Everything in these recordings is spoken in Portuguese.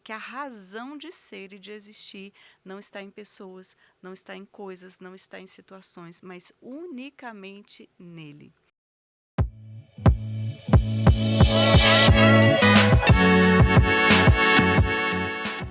que a razão de ser e de existir não está em pessoas, não está em coisas, não está em situações, mas unicamente nele.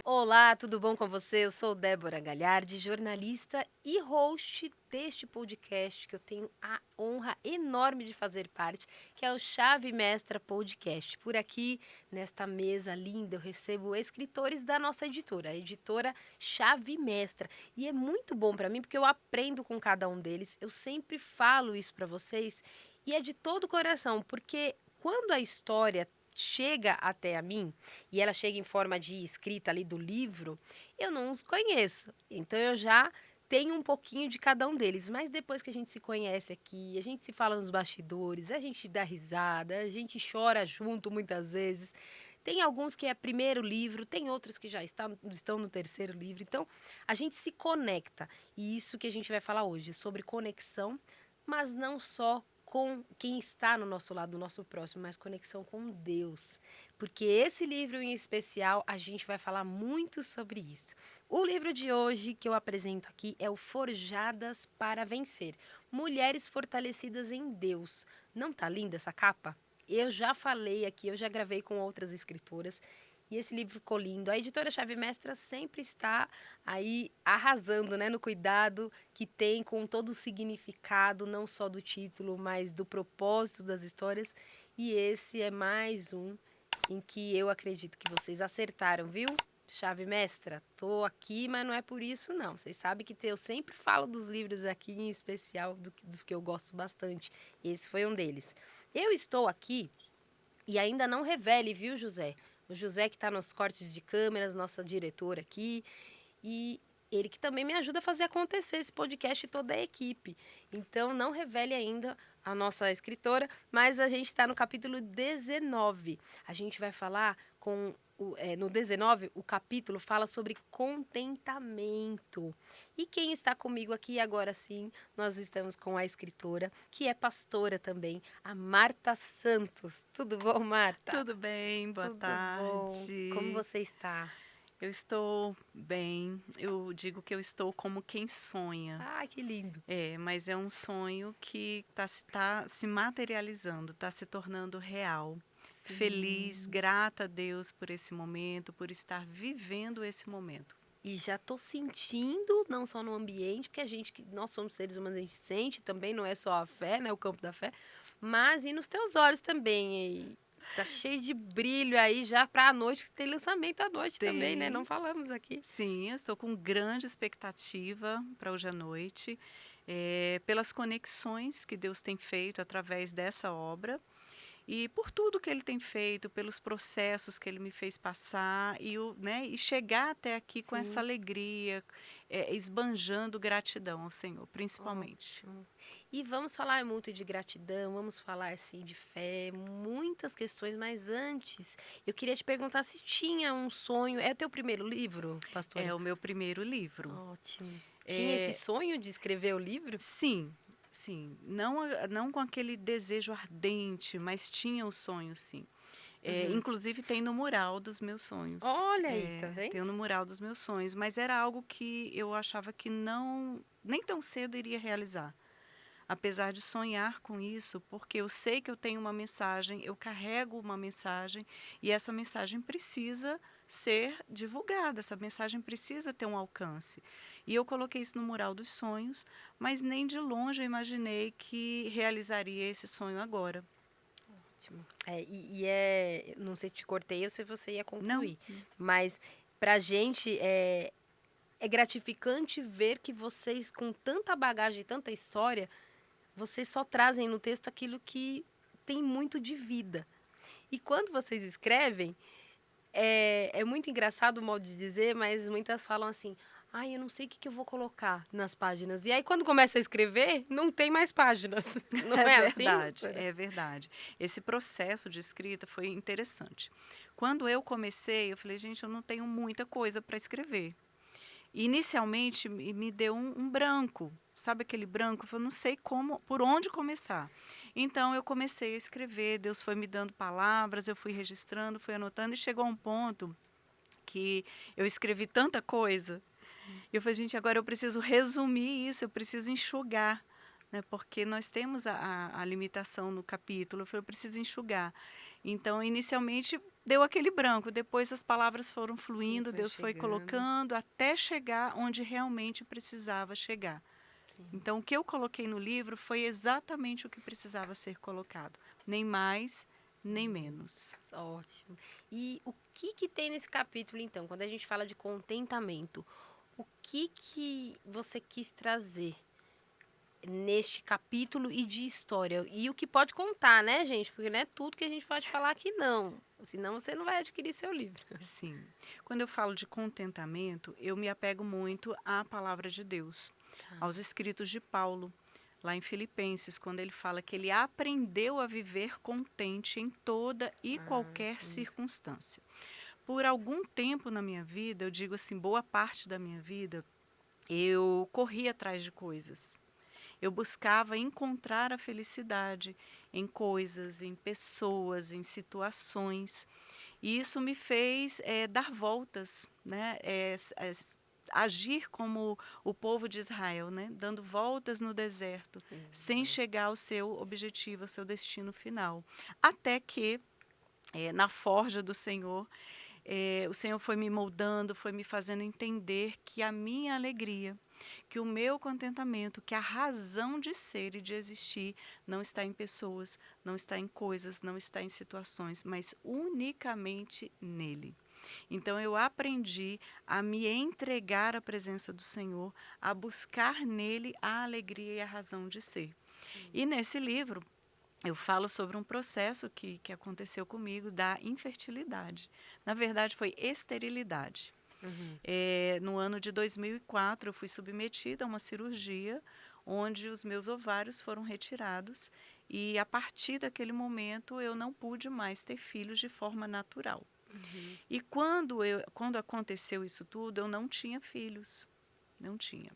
Olá, tudo bom com você? Eu sou Débora Galhardi, jornalista e host deste podcast que eu tenho a honra enorme de fazer parte, que é o Chave Mestra Podcast. Por aqui, nesta mesa linda, eu recebo escritores da nossa editora, a editora Chave Mestra. E é muito bom para mim porque eu aprendo com cada um deles. Eu sempre falo isso para vocês e é de todo o coração, porque quando a história chega até a mim, e ela chega em forma de escrita ali do livro, eu não os conheço. Então eu já tenho um pouquinho de cada um deles. Mas depois que a gente se conhece aqui, a gente se fala nos bastidores, a gente dá risada, a gente chora junto muitas vezes. Tem alguns que é primeiro livro, tem outros que já estão no terceiro livro. Então, a gente se conecta. E isso que a gente vai falar hoje, sobre conexão, mas não só com quem está no nosso lado, no nosso próximo, mas conexão com Deus. Porque esse livro em especial, a gente vai falar muito sobre isso. O livro de hoje que eu apresento aqui é o Forjadas para Vencer. Mulheres fortalecidas em Deus. Não tá linda essa capa? Eu já falei aqui, eu já gravei com outras escritoras e esse livro ficou lindo. A editora Chave Mestra sempre está aí arrasando, né, no cuidado que tem com todo o significado, não só do título, mas do propósito das histórias. E esse é mais um em que eu acredito que vocês acertaram, viu? Chave Mestra, tô aqui, mas não é por isso não. Vocês sabem que eu sempre falo dos livros aqui, em especial dos que eu gosto bastante. Esse foi um deles. Eu estou aqui e ainda não revele, viu, José? O José que está nos cortes de câmeras, nossa diretora aqui, e ele que também me ajuda a fazer acontecer esse podcast e toda a equipe. Então, não revele ainda a nossa escritora, mas a gente está no capítulo 19. A gente vai falar no 19, o capítulo fala sobre contentamento. E quem está comigo aqui agora sim, nós estamos com a escritora, que é pastora também, a Marta Santos. Tudo bom, Marta? Tudo bem? Boa Tudo bom. Como tarde. você está? Eu estou bem. Eu digo que eu estou como quem sonha. Ai, que lindo. Mas é um sonho que tá se materializando, está se tornando real. Feliz, Sim. grata a Deus por esse momento, por estar vivendo esse momento. E já tô sentindo, não só no ambiente, porque nós somos seres humanos, a gente sente também, não é só a fé, né, o campo da fé, mas e nos teus olhos também. E tá cheio de brilho aí já para a noite, que tem lançamento à noite também, né? Não Tem, falamos aqui. sim, eu estou com grande expectativa para hoje à noite, pelas conexões que Deus tem feito através dessa obra. E por tudo que ele tem feito, pelos processos que ele me fez passar e chegar até aqui com essa Sim, alegria, esbanjando gratidão ao Senhor, principalmente. ótimo. E vamos falar muito de gratidão, vamos falar sim de fé, muitas questões, mas antes eu queria te perguntar se tinha um sonho. É o teu primeiro livro, É pastora? o meu primeiro livro. Ótimo. Tinha esse É, sonho de escrever o livro? sim, sim, não com aquele desejo ardente, mas tinha o sonho, sim. Uhum. Inclusive tem no mural dos meus sonhos. Olha aí, tá vendo? Tenho no mural dos meus sonhos, mas era algo que eu achava que não, nem tão cedo iria realizar. Apesar de sonhar com isso, porque eu sei que eu tenho uma mensagem, eu carrego uma mensagem e essa mensagem precisa ser divulgada, essa mensagem precisa ter um alcance. E eu coloquei isso no mural dos sonhos, mas nem de longe eu imaginei que realizaria esse sonho agora. Ótimo. Não sei se te cortei ou se você ia Não, concluir, mas pra gente é gratificante ver que vocês, com tanta bagagem e tanta história, vocês só trazem no texto aquilo que tem muito de vida. E quando vocês escrevem, é muito engraçado o modo de dizer, mas muitas falam assim: ai, eu não sei o que que eu vou colocar nas páginas. E aí, quando começa a escrever, não tem mais páginas. Não é é assim, verdade, pastora? é verdade. Esse processo de escrita foi interessante. Quando eu comecei, eu falei, gente, eu não tenho muita coisa para escrever. Inicialmente me deu um branco, sabe aquele branco? Eu falei, não sei como, por onde começar. Então eu comecei a escrever, Deus foi me dando palavras, eu fui registrando, fui anotando e chegou a um ponto que eu escrevi tanta coisa. E eu falei, gente, agora eu preciso resumir isso, eu preciso enxugar, né? Porque nós temos a limitação no capítulo. Eu falei, eu preciso enxugar. Então, inicialmente, deu aquele branco. Depois as palavras foram E fluindo, foi Deus foi chegando. colocando até chegar onde realmente precisava chegar. Sim. Então, o que eu coloquei no livro foi exatamente o que precisava ser colocado. Nem mais, nem menos. Ótimo. E o que que tem nesse capítulo, então, quando a gente fala de contentamento? O que você quis trazer neste capítulo e de história? E o que pode contar, né, gente? Porque não é tudo que a gente pode falar aqui, não. Senão você não vai adquirir seu livro. Sim. Quando eu falo de contentamento, eu me apego muito à palavra de Deus, Tá. aos escritos de Paulo, lá em Filipenses, quando ele fala que ele aprendeu a viver contente em toda e qualquer Sim. circunstância. Por algum tempo na minha vida, eu digo assim, boa parte da minha vida, eu corri atrás de coisas. Eu buscava encontrar a felicidade em coisas, em pessoas, em situações. E isso me fez dar voltas, né? Agir como o povo de Israel, né? Dando voltas no deserto, sem Exato. chegar ao seu objetivo, ao seu destino final. Até que, na forja do Senhor, o Senhor foi me moldando, foi me fazendo entender que a minha alegria, que o meu contentamento, que a razão de ser e de existir não está em pessoas, não está em coisas, não está em situações, mas unicamente nele. Então eu aprendi a me entregar à presença do Senhor, a buscar nele a alegria e a razão de ser. Sim. E nesse livro eu falo sobre um processo que aconteceu comigo da infertilidade. Na verdade, foi esterilidade. Uhum. No ano de 2004, eu fui submetida a uma cirurgia onde os meus ovários foram retirados e, a partir daquele momento, eu não pude mais ter filhos de forma natural. Uhum. E quando aconteceu isso tudo, eu não tinha filhos. Não tinha.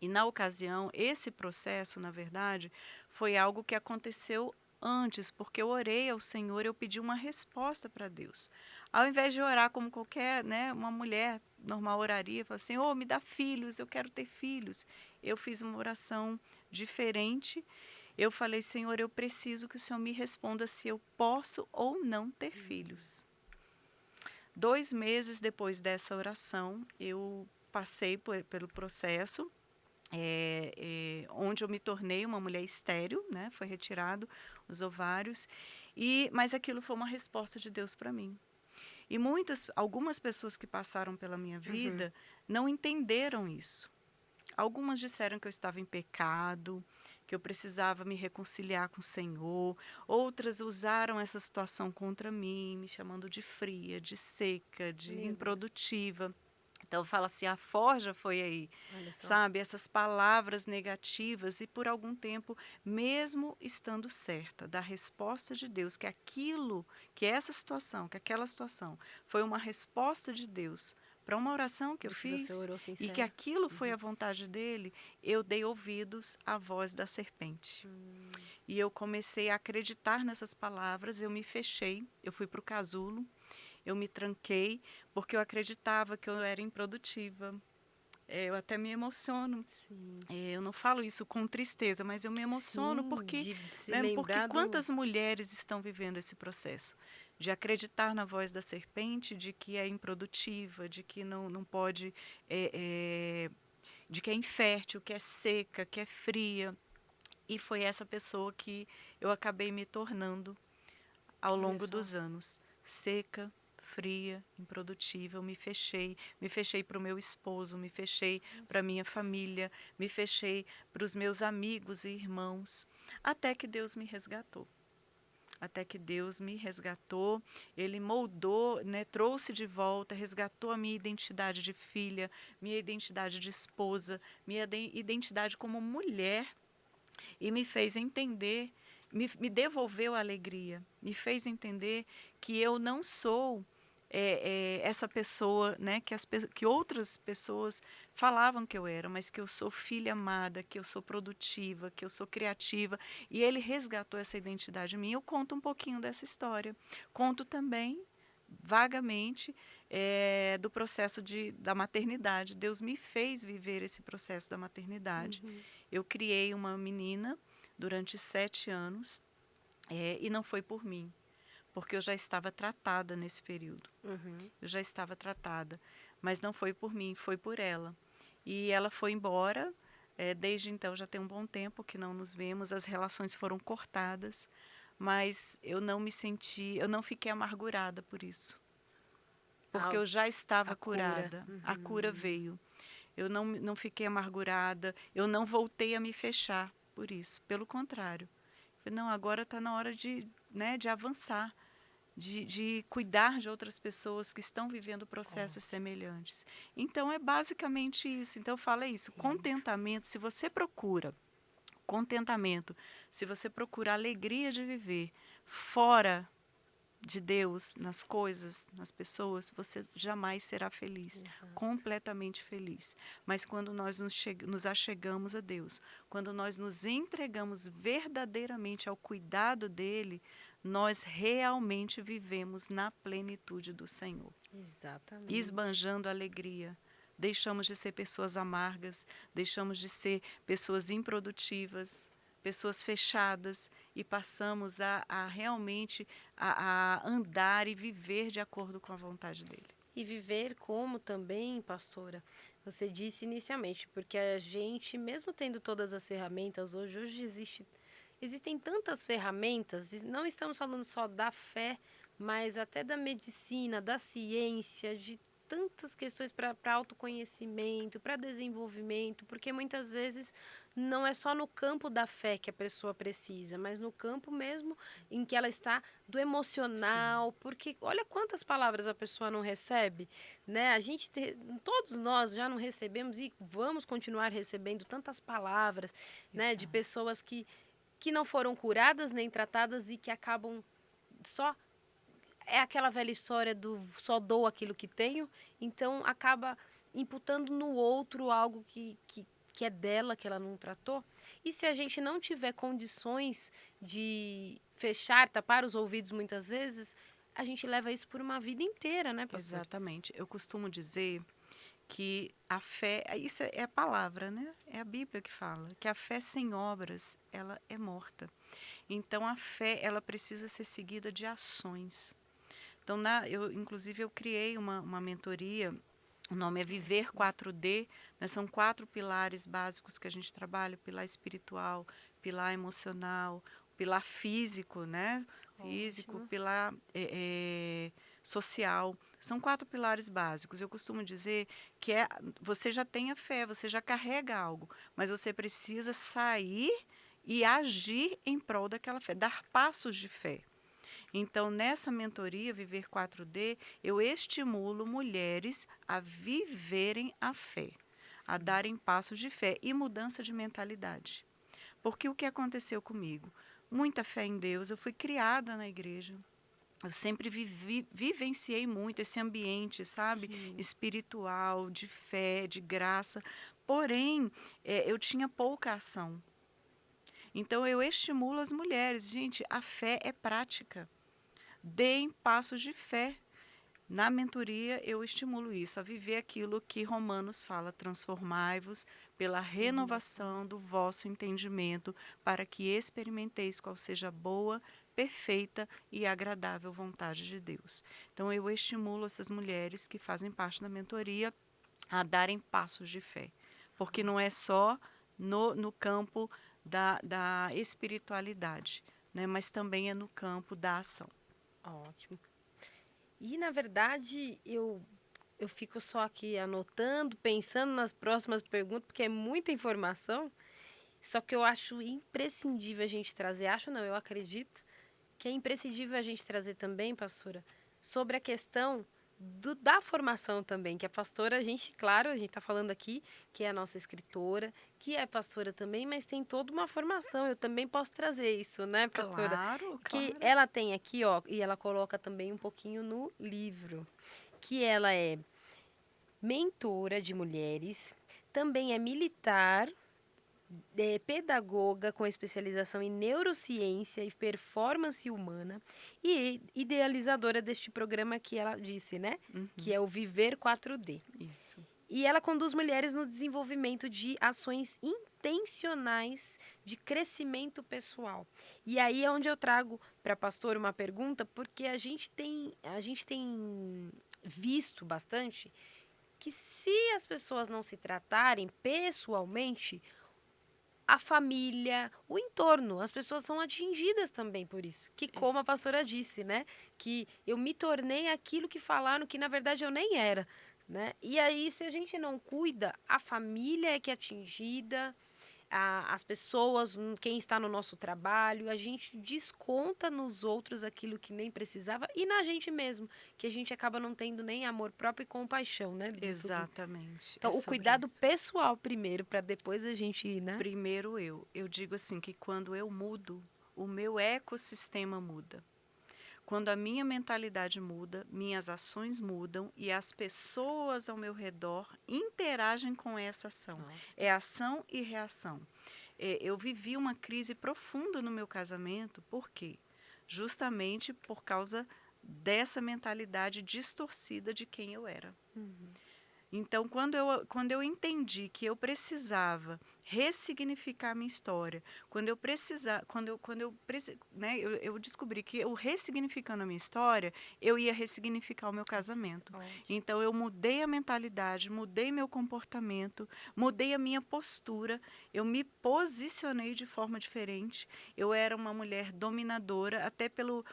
E na ocasião, esse processo, na verdade, foi algo que aconteceu antes, porque eu orei ao Senhor, eu pedi uma resposta para Deus. Ao invés de orar como qualquer, né, uma mulher normal oraria, falar assim, oh, me dá filhos, eu quero ter filhos. Eu fiz uma oração diferente. Eu falei, Senhor, eu preciso que o Senhor me responda se eu posso ou não ter filhos. 2 meses depois dessa oração, eu passei pelo processo onde eu me tornei uma mulher estéril, né? Foi retirado os ovários, mas aquilo foi uma resposta de Deus para mim. E algumas pessoas que passaram pela minha Uhum. vida não entenderam isso. Algumas disseram que eu estava em pecado, que eu precisava me reconciliar com o Senhor. Outras usaram essa situação contra mim, me chamando de fria, de seca, de Meu Deus. improdutiva. Então, eu falo assim, a forja foi aí, Olha só. sabe? Essas palavras negativas e por algum tempo, mesmo estando certa da resposta de Deus, que essa situação, que aquela situação foi uma resposta de Deus para uma oração que eu De que você fiz orou e que sincera. aquilo foi Uhum. a vontade dele, eu dei ouvidos à voz da serpente. Hum. E eu comecei a acreditar nessas palavras, eu me fechei, eu fui para o casulo, eu me tranquei, porque eu acreditava que eu era improdutiva. Eu até me emociono. Sim. Eu não falo isso com tristeza, mas eu me emociono Sim, porque, de se né, porque lembrar do. quantas mulheres estão vivendo esse processo de acreditar na voz da serpente, de que é improdutiva, de que não pode, é, é, de que é infértil, que é seca, que é fria. E foi essa pessoa que eu acabei me tornando ao Olha longo só. dos anos. Seca, fria, improdutível, me fechei para o meu esposo, me fechei para minha família, me fechei para os meus amigos e irmãos, até que Deus me resgatou. Até que Deus me resgatou, Ele moldou, né, trouxe de volta, resgatou a minha identidade de filha, minha identidade de esposa, minha identidade como mulher e me fez entender, me devolveu a alegria, me fez entender que eu não sou essa pessoa, né, que outras pessoas falavam que eu era, mas que eu sou filha amada, que eu sou produtiva, que eu sou criativa, e ele resgatou essa identidade em mim. Eu conto um pouquinho dessa história. Conto também, vagamente, do processo da maternidade. Deus me fez viver esse processo da maternidade. Uhum. Eu criei uma menina durante 7 anos, e não foi por mim, porque eu já estava tratada nesse período. Uhum. Eu já estava tratada, mas não foi por mim, foi por ela. E ela foi embora, desde então já tem um bom tempo que não nos vemos, as relações foram cortadas, mas eu não fiquei amargurada por isso, porque A, eu já estava a cura. curada, a cura Uhum. veio. Eu não fiquei amargurada, eu não voltei a me fechar por isso, pelo contrário. Falei, não, agora está na hora de avançar, de cuidar de outras pessoas que estão vivendo processos Ótimo. semelhantes. Então, é basicamente isso. Então, eu falo isso, contentamento, se você procura contentamento, se você procura alegria de viver fora de Deus, nas coisas, nas pessoas, você jamais será feliz, Exato. completamente feliz. Mas quando nós nos achegamos a Deus, quando nós nos entregamos verdadeiramente ao cuidado dele, nós realmente vivemos na plenitude do Senhor, Exatamente. esbanjando alegria. Deixamos de ser pessoas amargas, deixamos de ser pessoas improdutivas, pessoas fechadas e passamos a realmente a andar e viver de acordo com a vontade dele. E viver como também, pastora, você disse inicialmente, porque a gente, mesmo tendo todas as ferramentas hoje existem tantas ferramentas, e não estamos falando só da fé, mas até da medicina, da ciência, de tantas questões para autoconhecimento, para desenvolvimento, porque muitas vezes não é só no campo da fé que a pessoa precisa, mas no campo mesmo em que ela está do Sim, emocional, porque olha quantas palavras a pessoa não recebe, né? Todos nós já não recebemos e vamos continuar recebendo tantas palavras, né, de exato. pessoas que não foram curadas nem tratadas e que acabam só. É aquela velha história do só dou aquilo que tenho, então acaba imputando no outro algo que é dela, que ela não tratou. E se a gente não tiver condições de fechar, tapar os ouvidos muitas vezes, a gente leva isso por uma vida inteira, né, pastor? Exatamente. Eu costumo dizer que a fé, isso é a palavra, né? É a Bíblia que fala que a fé sem obras, ela é morta. Então a fé, ela precisa ser seguida de ações. Então, inclusive, eu criei uma mentoria, o nome é Viver Ótimo, 4D, né? São 4 pilares básicos que a gente trabalha, pilar espiritual, pilar emocional, pilar físico, né? Físico, ótimo. pilar social. São 4 pilares básicos. Eu costumo dizer que você já tem a fé, você já carrega algo, mas você precisa sair e agir em prol daquela fé, dar passos de fé. Então, nessa mentoria Viver 4D, eu estimulo mulheres a viverem a fé, a Sim. darem passos de fé e mudança de mentalidade. Porque o que aconteceu comigo? Muita fé em Deus, eu fui criada na igreja. Eu sempre vivenciei muito esse ambiente, sabe? Sim. Espiritual, de fé, de graça. Porém, eu tinha pouca ação. Então, eu estimulo as mulheres. Gente, a fé é prática. Deem passos de fé. Na mentoria, eu estimulo isso, a viver aquilo que Romanos fala: transformai-vos pela Renovação. renovação do vosso entendimento, para que experimenteis qual seja a boa, perfeita e agradável vontade de Deus. Então, eu estimulo essas mulheres que fazem parte da mentoria a darem passos de fé, porque não é só no campo da espiritualidade, né, mas também é no campo da ação. Ótimo. E na verdade, eu fico só aqui anotando, pensando nas próximas perguntas, porque é muita informação. Só que eu acho imprescindível a gente trazer, acho não, eu acredito, que é imprescindível a gente trazer também, pastora, sobre a questão da formação também, que a pastora, a gente, claro, a gente está falando aqui, que é a nossa escritora, que é pastora também, mas tem toda uma formação, eu também posso trazer isso, né, pastora? Claro, Que claro. ela tem aqui, ó, e ela coloca também um pouquinho no livro, que ela é mentora de mulheres, também é militar, pedagoga com especialização em neurociência e performance humana e idealizadora deste programa que ela disse, né? Que Uhum. é o Viver 4D. Isso. E ela conduz mulheres no desenvolvimento de ações intencionais de crescimento pessoal. E aí é onde eu trago para a pastora uma pergunta, porque a gente tem visto bastante que se as pessoas não se tratarem pessoalmente, a família, o entorno, as pessoas são atingidas também por isso. Que como a pastora disse, né? Que eu me tornei aquilo que falaram que na verdade eu nem era, né? E aí, se a gente não cuida, a família é que é atingida, as pessoas, quem está no nosso trabalho, a gente desconta nos outros aquilo que nem precisava e na gente mesmo, que a gente acaba não tendo nem amor próprio e compaixão, né? De tudo. Exatamente. Então, É o sobre cuidado isso. pessoal primeiro, para depois a gente, né? Primeiro eu. Eu digo assim que quando eu mudo, o meu ecossistema muda. Quando a minha mentalidade muda, minhas ações mudam e as pessoas ao meu redor interagem com essa ação. Ótimo. É ação e reação. Eu vivi uma crise profunda no meu casamento, por quê? Justamente por causa dessa mentalidade distorcida de quem eu era. Uhum. Então, quando eu entendi que eu precisava ressignificar a minha história, eu descobri que eu ressignificando a minha história, eu ia ressignificar o meu casamento. Ótimo. Então, eu mudei a mentalidade, mudei meu comportamento, mudei a minha postura, eu me posicionei de forma diferente. Eu era uma mulher dominadora, até pelo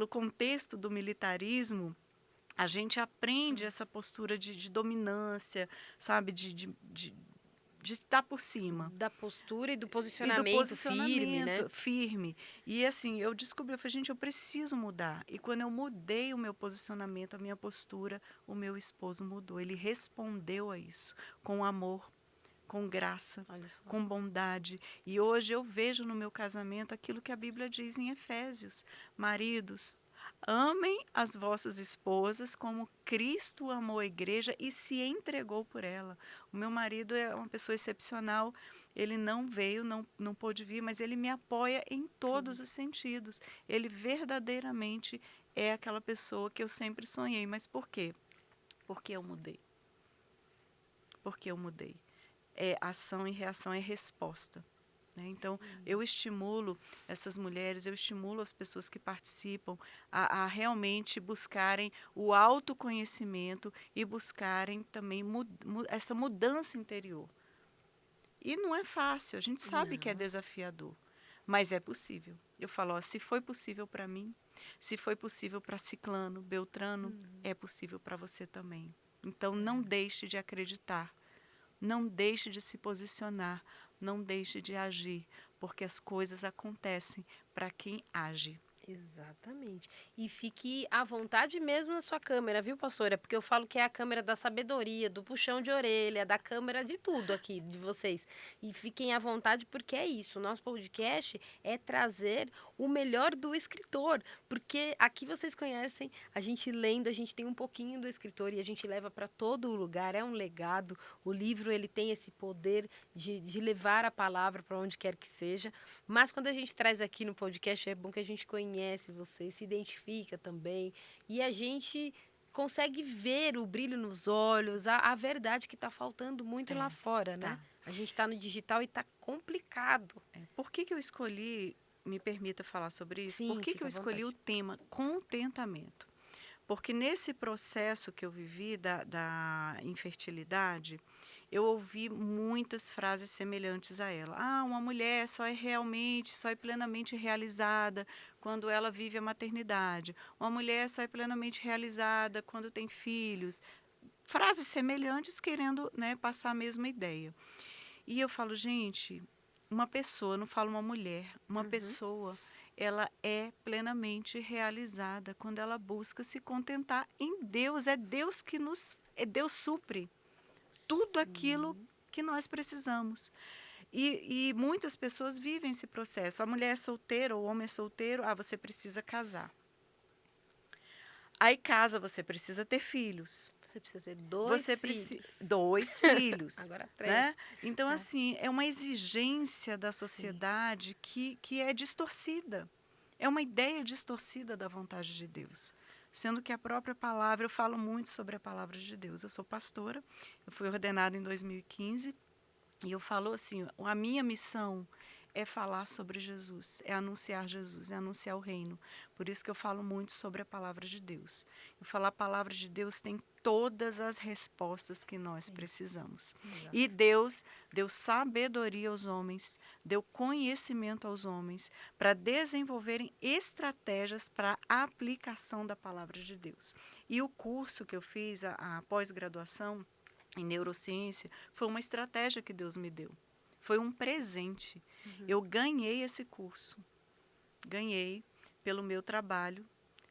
contexto do militarismo. A gente aprende essa postura de dominância, sabe? De estar por cima. Da postura e do E do posicionamento firme, né? posicionamento firme. E assim, eu descobri, eu falei, gente, eu preciso mudar. E quando eu mudei o meu posicionamento, a minha postura, o meu esposo mudou. Ele respondeu a isso com amor, com graça, Olha só. com bondade. E hoje eu vejo no meu casamento aquilo que a Bíblia diz em Efésios: maridos, amem as vossas esposas como Cristo amou a igreja e se entregou por ela. O meu marido é uma pessoa excepcional. Ele não veio, não pôde vir, mas ele me apoia em todos os sentidos. Ele verdadeiramente é aquela pessoa que eu sempre sonhei. Mas por quê? Porque eu mudei. Porque eu mudei. Ação e reação é resposta. Né? Então, eu estimulo essas mulheres, eu estimulo as pessoas que participam a realmente buscarem o autoconhecimento e buscarem também essa mudança interior. E não é fácil, a gente sabe que é Não. desafiador, mas é possível. Eu falo, ó, se foi possível para mim, se foi possível para Ciclano, Beltrano, é possível para você também. Então, não deixe de acreditar. Não deixe de se posicionar, não deixe de agir, porque as coisas acontecem para quem age. Exatamente. E fique à vontade mesmo na sua câmera, viu, pastora? Porque eu falo que é a câmera da sabedoria, do puxão de orelha, da câmera de tudo aqui de vocês. E fiquem à vontade porque é isso. O nosso podcast é trazer o melhor do escritor. Porque aqui vocês conhecem, a gente lendo, a gente tem um pouquinho do escritor e a gente leva para todo o lugar. É um legado. O livro, ele tem esse poder de levar a palavra para onde quer que seja. Mas quando a gente traz aqui no podcast, é bom que a gente conhece você, se identifica também. E a gente consegue ver o brilho nos olhos, a verdade que está faltando muito lá fora, né? Tá. A gente está no digital e está complicado. Por que eu escolhi, me permita falar sobre isso, por Sim, que eu fica à escolhi o vontade. tema contentamento? Porque nesse processo que eu vivi da infertilidade, eu ouvi muitas frases semelhantes a ela. Ah, uma mulher só é plenamente realizada quando ela vive a maternidade. Uma mulher só é plenamente realizada quando tem filhos. Frases semelhantes querendo, né, passar a mesma ideia. E eu falo, gente, uma pessoa, não falo uma mulher, uma Uhum. pessoa, ela é plenamente realizada quando ela busca se contentar em Deus. Deus supre tudo aquilo Sim. que nós precisamos. E muitas pessoas vivem esse processo. A mulher é solteira, ou o homem é solteiro, você precisa casar. Aí casa, você precisa ter filhos. você precisa ter dois Você filhos. precisa 2 filhos, Agora 3. né. Então, É. assim, é uma exigência da Sim, sociedade que é distorcida. É uma ideia distorcida da vontade de Deus, sendo que a própria palavra eu falo muito sobre a palavra de Deus. Eu sou pastora, eu fui ordenada em 2015 e eu falo assim: a minha missão é falar sobre Jesus, é anunciar Jesus, é anunciar o reino. Por isso que eu falo muito sobre a palavra de Deus. Eu falo, a palavra de Deus tem todas as respostas que nós sim, precisamos. E exato. Deus deu sabedoria aos homens, deu conhecimento aos homens para desenvolverem estratégias para a aplicação da palavra de Deus. E o curso que eu fiz, a pós-graduação em neurociência, foi uma estratégia que Deus me deu. Foi um presente. Uhum. Eu ganhei esse curso. Ganhei pelo meu trabalho.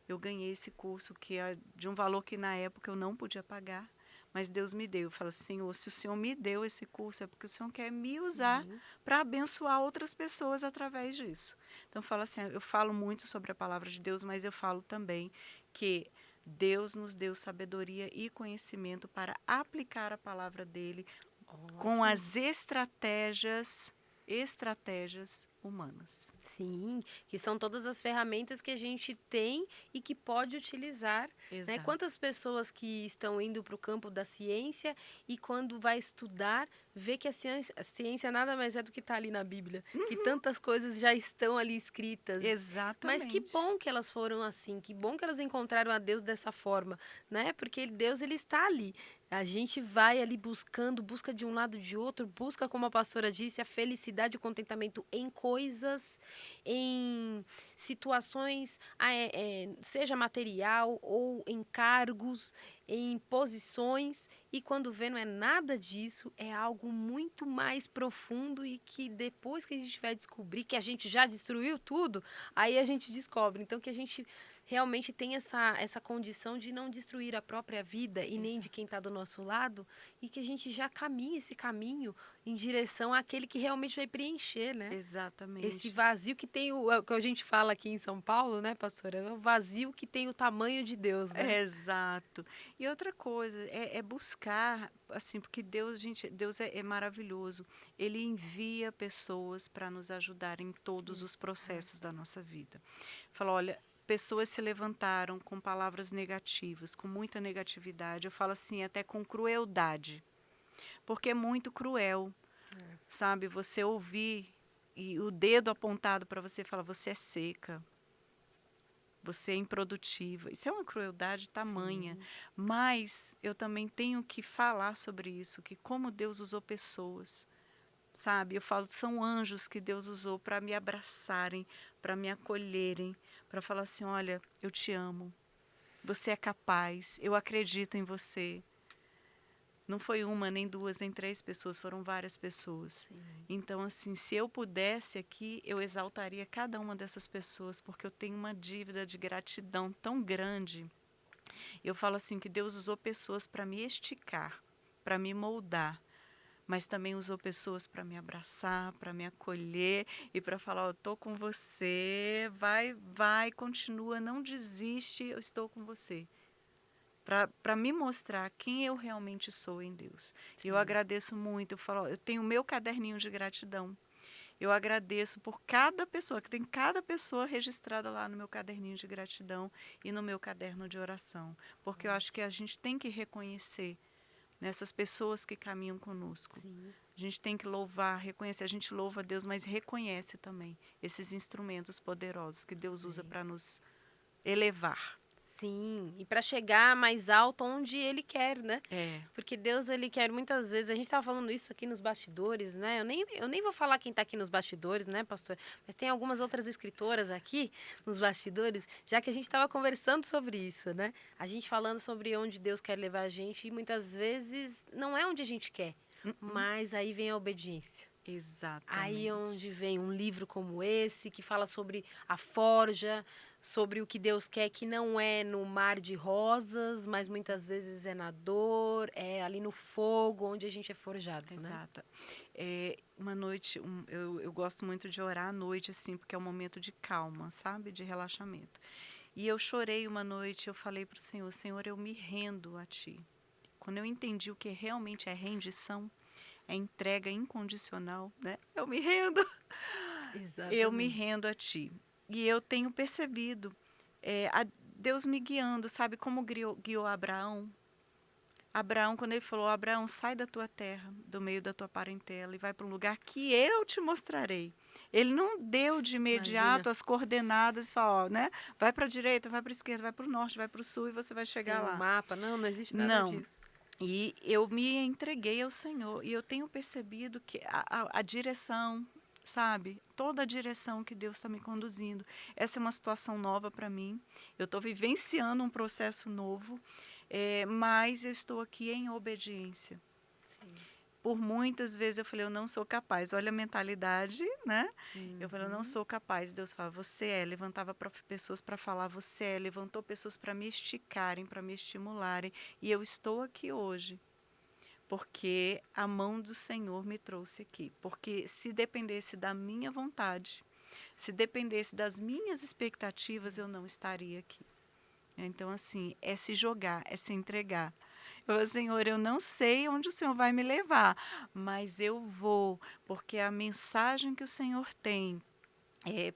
Eu ganhei esse curso que é de um valor que na época eu não podia pagar, mas Deus me deu. Eu falo assim: Senhor, se o Senhor me deu esse curso é porque o Senhor quer me usar Sim, para abençoar outras pessoas através disso. Então eu falo assim, eu falo muito sobre a palavra de Deus, mas eu falo também que Deus nos deu sabedoria e conhecimento para aplicar a palavra dele com ótimo. as estratégias humanas. Sim, que são todas as ferramentas que a gente tem e que pode utilizar, né? Exato. Quantas pessoas que estão indo para o campo da ciência e quando vai estudar, vê que a ciência nada mais é do que está ali na Bíblia, que tantas coisas já estão ali escritas. Mas que Exatamente. bom que elas foram assim, que bom que elas encontraram a Deus dessa forma, né? Porque Deus ele está ali. A gente vai ali buscando, busca de um lado de outro, busca, como a pastora disse, a felicidade e o contentamento em coisas, em situações, seja material ou em cargos, em posições, e quando vê não é nada disso, é algo muito mais profundo e que depois que a gente vai descobrir que a gente já destruiu tudo, aí a gente descobre. Então que a gente realmente tem essa condição de não destruir a própria vida e nem de Exato. quem está do nosso lado, e que a gente já caminha esse caminho em direção àquele que realmente vai preencher, né? Esse Exatamente. vazio que tem é o que a gente fala aqui em São Paulo, né, pastora? É o vazio que tem o tamanho de Deus, né? Exato. E outra coisa, é buscar, assim, porque Deus, gente, Deus é maravilhoso. Ele envia pessoas para nos ajudar em todos os processos Exato. da nossa vida. Fala, olha, pessoas se levantaram com palavras negativas, com muita negatividade. Eu falo assim, até com crueldade, porque é muito cruel, É, sabe? Você ouvir e o dedo apontado para você fala, você é seca. Você é improdutiva. Isso é uma crueldade tamanha. sim, Mas eu também tenho que falar sobre isso, que como Deus usou pessoas, sabe? Eu falo, são anjos que Deus usou para me abraçarem, para me acolherem, para falar assim, olha, eu te amo. Você é capaz, eu acredito em você. Não foi uma, nem duas, nem três pessoas, foram várias pessoas. sim. Então, assim, se eu pudesse aqui, eu exaltaria cada uma dessas pessoas, porque eu tenho uma dívida de gratidão tão grande. Eu falo assim que Deus usou pessoas para me esticar, para me moldar, mas também usou pessoas para me abraçar, para me acolher e para falar, eu estou com você, vai, vai, continua, não desiste, eu estou com você para me mostrar quem eu realmente sou em Deus. E eu Sim. agradeço muito, eu falo, eu tenho o meu caderninho de gratidão. Eu agradeço por cada pessoa, que tem cada pessoa registrada lá no meu caderninho de gratidão e no meu caderno de oração. Porque eu acho que Ótimo. a gente tem que reconhecer nessas pessoas que caminham conosco. Sim. A gente tem que louvar, reconhecer. A gente louva a Deus, mas reconhece também esses instrumentos poderosos que Deus usa É. para nos elevar. Sim, e para chegar mais alto onde ele quer, né? É. Porque Deus, ele quer muitas vezes, a gente estava falando isso aqui nos bastidores, né? Eu nem vou falar quem está aqui nos bastidores, né, pastor? Mas tem algumas outras escritoras aqui nos bastidores, já que a gente estava conversando sobre isso, né? A gente falando sobre onde Deus quer levar a gente e muitas vezes não é onde a gente quer, Uh-uh. mas aí vem a obediência. Aí é Exatamente. onde vem um livro como esse, que fala sobre a forja, sobre o que Deus quer, que não é no mar de rosas, mas muitas vezes é na dor, é ali no fogo, onde a gente é forjado, né? Exato. Uma noite, eu gosto muito de orar à noite, assim, porque é um momento de calma, sabe? De relaxamento. E eu chorei uma noite, eu falei para o Senhor, Senhor, eu me rendo a Ti. quando eu entendi o que realmente é rendição, é entrega incondicional, né? Eu me Exatamente. rendo a ti. E eu tenho percebido Deus me guiando, sabe como guiou Abraão? Abraão, quando ele falou, Abraão, sai da tua terra, do meio da tua parentela, e vai para um lugar que eu te mostrarei. Ele não deu de Imagina, imediato as coordenadas e falou, ó, né? Vai para a direita, vai para a esquerda, vai para o norte, vai para o sul e você vai chegar tem um lá. mapa. Não existe nada Não. disso. E eu me entreguei ao Senhor. E eu tenho percebido que a direção, sabe? Toda a direção que Deus está me conduzindo. Essa é uma situação nova para mim. Eu estou vivenciando um processo novo, mas eu estou aqui em obediência. Sim. Por muitas vezes eu falei, eu não sou capaz. Olha a mentalidade, né? Eu falei, eu não Uhum. sou capaz. Deus fala, você é. Levantava pessoas para falar, você é. Levantou pessoas para me esticarem, para me estimularem. E eu estou aqui hoje porque a mão do Senhor me trouxe aqui. Porque se dependesse da minha vontade, se dependesse das minhas expectativas, Sim. eu não estaria aqui. Então, assim, é se jogar, é se entregar. Eu falo, Senhor, eu não sei onde o Senhor vai me levar, mas eu vou, porque a mensagem que o Senhor tem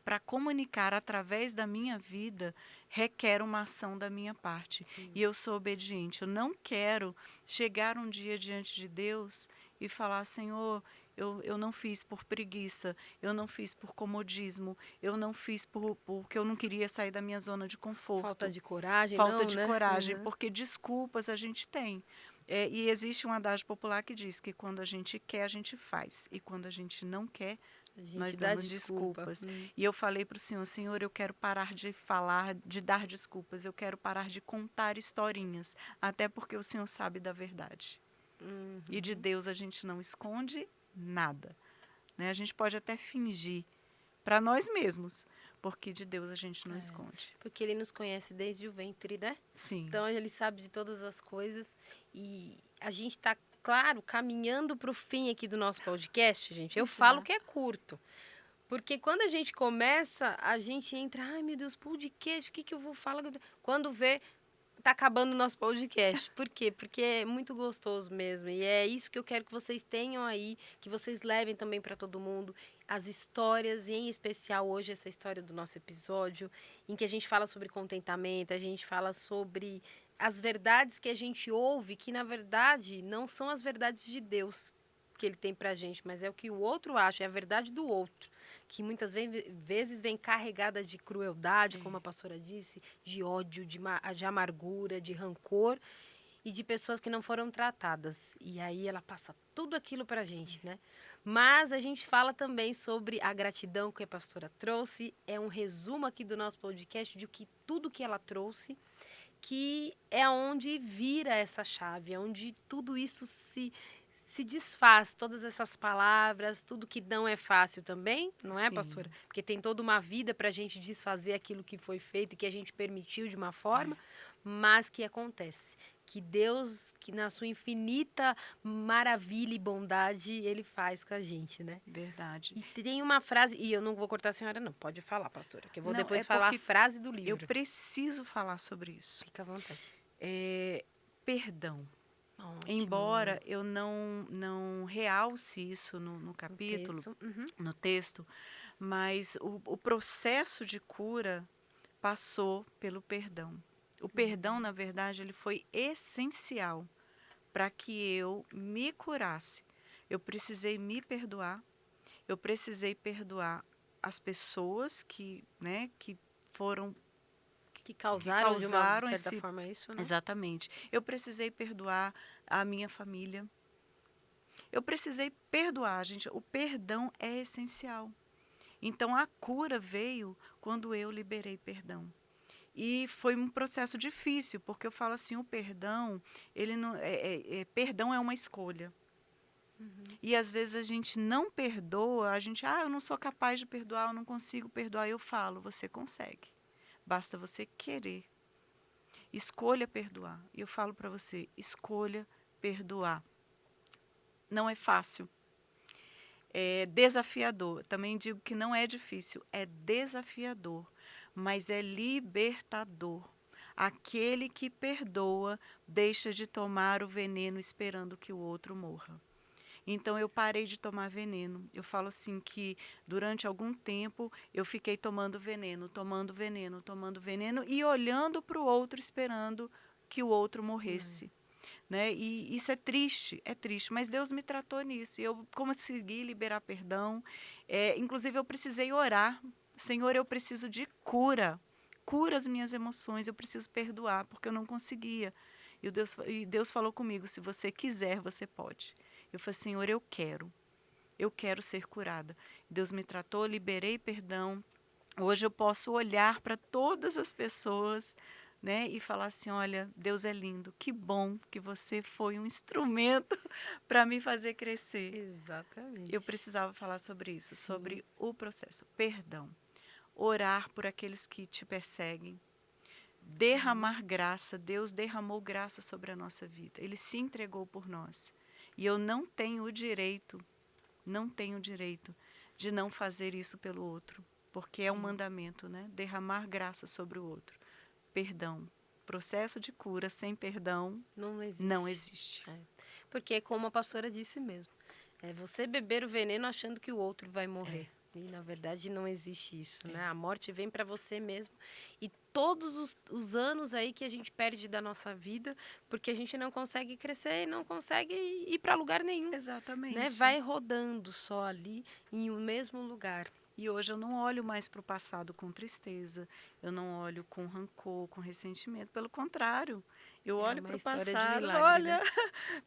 para comunicar através da minha vida requer uma ação da minha parte. Sim. E eu sou obediente. Eu não quero chegar um dia diante de Deus e falar, Senhor, eu não fiz por preguiça, eu não fiz por comodismo, eu não fiz porque eu não queria sair da minha zona de Falta conforto. de coragem, Falta não, de né? coragem, Uhum. porque desculpas a gente tem. E existe um adágio popular que diz que quando a gente quer, a gente faz. E quando a gente não quer, A gente nós dá damos desculpa. desculpas. E eu falei para o Senhor, Senhor, eu quero parar de falar, de dar desculpas. Eu quero parar de contar historinhas. Até porque o Senhor sabe da verdade. E de Uhum. Deus a gente não esconde nada. Né? A gente pode até fingir para nós mesmos, porque de Deus a gente não É, esconde. porque ele nos conhece desde o ventre, né? Sim, Então ele sabe de todas as coisas e a gente tá, claro, caminhando para o fim aqui do nosso podcast, gente. Eu falo já. que é curto, porque quando a gente começa, a gente entra, ai meu Deus, podcast, o que que eu vou falar? Quando vê, tá acabando o nosso podcast. Por quê? Porque é muito gostoso mesmo. E é isso que eu quero que vocês tenham aí, que vocês levem também para todo mundo. As histórias, e em especial hoje essa história do nosso episódio, em que a gente fala sobre contentamento, a gente fala sobre as verdades que a gente ouve, que na verdade não são as verdades de Deus que ele tem pra gente, mas é o que o outro acha, é a verdade do outro, que muitas vezes vem carregada de crueldade, como a É. pastora disse, de ódio, de amargura, de rancor e de pessoas que não foram tratadas. E aí ela passa tudo aquilo pra gente, né? Mas a gente fala também sobre a gratidão que a pastora trouxe. É um resumo aqui do nosso podcast de que tudo que ela trouxe, que é onde vira essa chave, é onde tudo isso se desfaz, todas essas palavras, tudo que não é fácil também, não é, pastora? Sim. Porque tem toda uma vida para a gente desfazer aquilo que foi feito e que a gente permitiu de uma forma, É. mas que acontece. Que Deus, que na sua infinita maravilha e bondade, Ele faz com a gente, né? Verdade. E tem uma frase, e eu não vou cortar a senhora, não, pode falar, pastora, que eu vou Não, é depois falar a porque frase do eu livro. preciso falar sobre isso. Fica à vontade. Perdão. Ótimo. Embora eu não realce isso no O capítulo, texto. Uhum. no texto, mas o processo de cura passou pelo perdão. O perdão, na verdade, ele foi essencial para que eu me curasse. Eu precisei me perdoar, eu precisei perdoar as pessoas que foram, Que que causaram de uma causaram certa esse. forma isso, né? Exatamente. Eu precisei perdoar a minha família. Eu precisei perdoar, gente. O perdão é essencial. Então a cura veio quando eu liberei perdão. E foi um processo difícil, porque eu falo assim, o perdão, ele não perdão é uma escolha. Uhum. E às vezes a gente não perdoa, eu não sou capaz de perdoar, eu não consigo perdoar. Eu falo, você consegue. Basta você querer. Escolha perdoar. E eu falo para você, escolha perdoar. Não é fácil. É desafiador. Também digo que não é difícil, é desafiador, mas é libertador. Aquele que perdoa deixa de tomar o veneno esperando que o outro morra. Então eu parei de tomar veneno. Eu falo assim que durante algum tempo eu fiquei tomando veneno, tomando veneno, tomando veneno e olhando para o outro esperando que o outro morresse. Né? E isso é triste, mas Deus me tratou nisso. E eu consegui liberar perdão. Inclusive, eu precisei orar. Senhor, eu preciso de cura. Cura as minhas emoções, eu preciso perdoar, porque eu não conseguia. E Deus falou comigo: se você quiser, você pode. Eu falei: Senhor, eu quero ser curada. Deus me tratou, liberei perdão. Hoje eu posso olhar para todas as pessoas, né, e falar assim: olha, Deus é lindo, que bom que você foi um instrumento para me fazer crescer. Eu Exatamente. precisava falar sobre isso, Sim. sobre o processo. Perdão. Orar por aqueles que te perseguem. Derramar graça. Deus derramou graça sobre a nossa vida. Ele se entregou por nós. E eu não tenho direito de não fazer isso pelo outro, porque é um Sim. mandamento, né? Derramar graça sobre o outro. Perdão. Processo de cura sem perdão Não não existe. existe. É. Porque, como a pastora disse mesmo, é você beber o veneno achando que o outro vai É, morrer. E, na verdade, não existe isso, é. né? A morte vem para você mesmo. E todos os anos aí que a gente perde da nossa vida, porque a gente não consegue crescer e não consegue ir para lugar nenhum, né? Exatamente. Vai rodando só ali em um mesmo lugar. E hoje eu não olho mais para o passado com tristeza, eu não olho com rancor, com ressentimento. Pelo contrário, eu É olho uma para o história de passado, milagre, né? olha,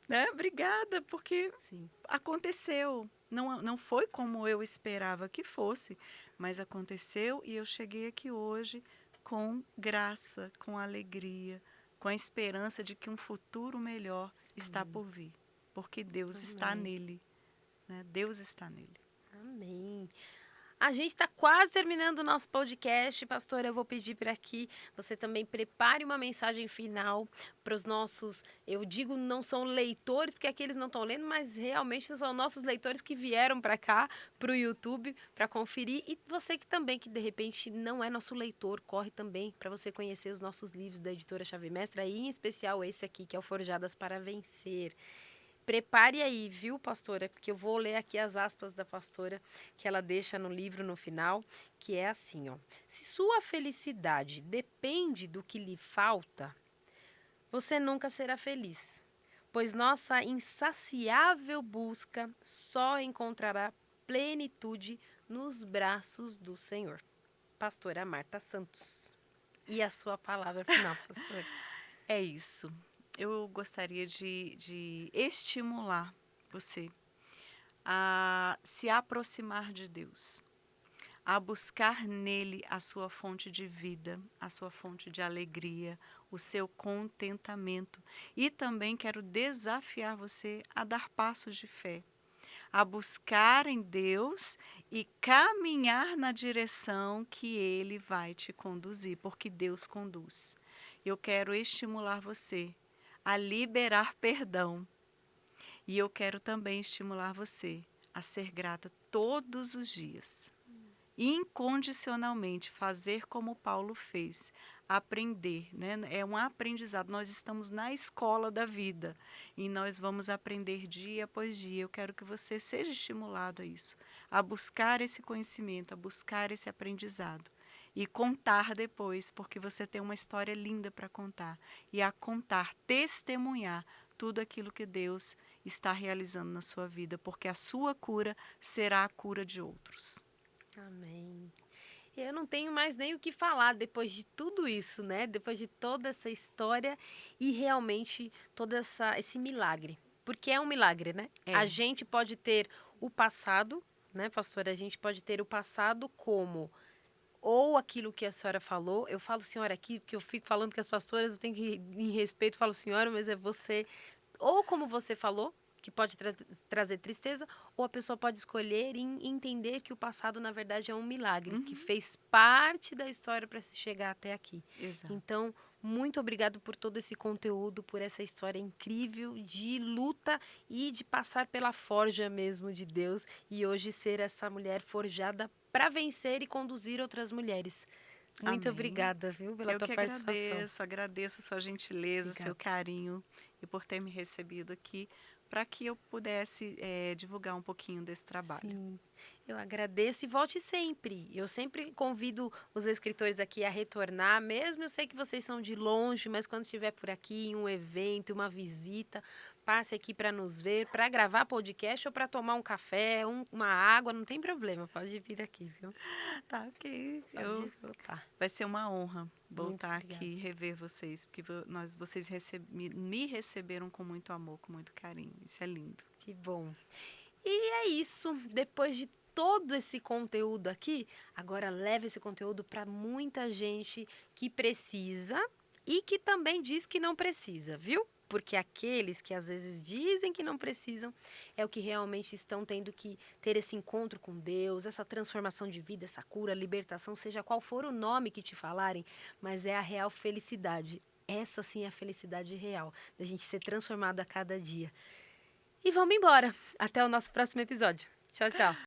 né? Obrigada, porque Sim. aconteceu. Não foi como eu esperava que fosse, mas aconteceu e eu cheguei aqui hoje com graça, com alegria, com a esperança de que um futuro melhor está Sim. por vir, porque Deus está Amém. nele, né? Deus está nele. Amém. A gente está quase terminando o nosso podcast, pastora. Eu vou pedir para que você também prepare uma mensagem final para os nossos, eu digo, não são leitores, porque aqui eles não estão lendo, mas realmente são nossos leitores que vieram para cá, para o YouTube, para conferir. E você que também, que de repente não é nosso leitor, corre também para você conhecer os nossos livros da editora Chave Mestra, e em especial esse aqui, que é o Forjadas para Vencer. Prepare aí, viu, pastora? Porque eu vou ler aqui as aspas da pastora que ela deixa no livro no final, que é assim, ó: se sua felicidade depende do que lhe falta, você nunca será feliz, pois nossa insaciável busca só encontrará plenitude nos braços do Senhor. Pastora Marta Santos. E a sua palavra final, pastora? É isso. Eu gostaria de estimular você a se aproximar de Deus, a buscar nele a sua fonte de vida, a sua fonte de alegria, o seu contentamento. E também quero desafiar você a dar passos de fé, a buscar em Deus e caminhar na direção que Ele vai te conduzir, porque Deus conduz. Eu quero estimular você a liberar perdão e eu quero também estimular você a ser grata todos os dias. Incondicionalmente fazer como Paulo fez, aprender, né? É um aprendizado. Nós estamos na escola da vida e nós vamos aprender dia após dia. Eu quero que você seja estimulado a isso, a buscar esse conhecimento, a buscar esse aprendizado e contar depois, porque você tem uma história linda para contar e a contar, testemunhar tudo aquilo que Deus está realizando na sua vida, porque a sua cura será a cura de outros. Amém. Eu não tenho mais nem o que falar depois de tudo isso, né? Depois de toda essa história e realmente esse milagre. Porque é um milagre, né? A É. gente pode ter o passado, né, pastora? A gente pode ter o passado como ou aquilo que a senhora falou. Eu falo senhora aqui, porque eu fico falando que as pastoras, eu tenho que, em respeito, falo senhora, mas é você. Ou como você falou, que pode trazer tristeza, ou a pessoa pode escolher e entender que o passado, na verdade, é um milagre, que Uhum. fez parte da história para se chegar até aqui. Exato. Então, muito obrigado por todo esse conteúdo, por essa história incrível de luta e de passar pela forja mesmo de Deus e hoje ser essa mulher forjada para vencer e conduzir outras mulheres. Muito Amém. obrigada, viu, pela Eu tua que participação. agradeço sua gentileza, seu Obrigada. carinho e por ter me recebido aqui para que eu pudesse divulgar um pouquinho desse trabalho. Sim, eu agradeço e volte sempre. Eu sempre convido os escritores aqui a retornar, mesmo eu sei que vocês são de longe, mas quando estiver por aqui, em um evento, uma visita, passe aqui para nos ver, para gravar podcast ou para tomar um café, uma água, não tem problema, pode vir aqui, viu? Tá, ok. Pode voltar. Vai ser uma honra Muito voltar aqui obrigada. e rever vocês, porque vocês me receberam com muito amor, com muito carinho. Isso é lindo. Que bom. E é isso. Depois de todo esse conteúdo aqui, agora leve esse conteúdo para muita gente que precisa e que também diz que não precisa, viu? Porque aqueles que às vezes dizem que não precisam é o que realmente estão tendo que ter esse encontro com Deus, essa transformação de vida, essa cura, libertação, seja qual for o nome que te falarem, mas é a real felicidade. Essa sim é a felicidade real, da gente ser transformado a cada dia. E vamos embora. Até o nosso próximo episódio. Tchau, tchau.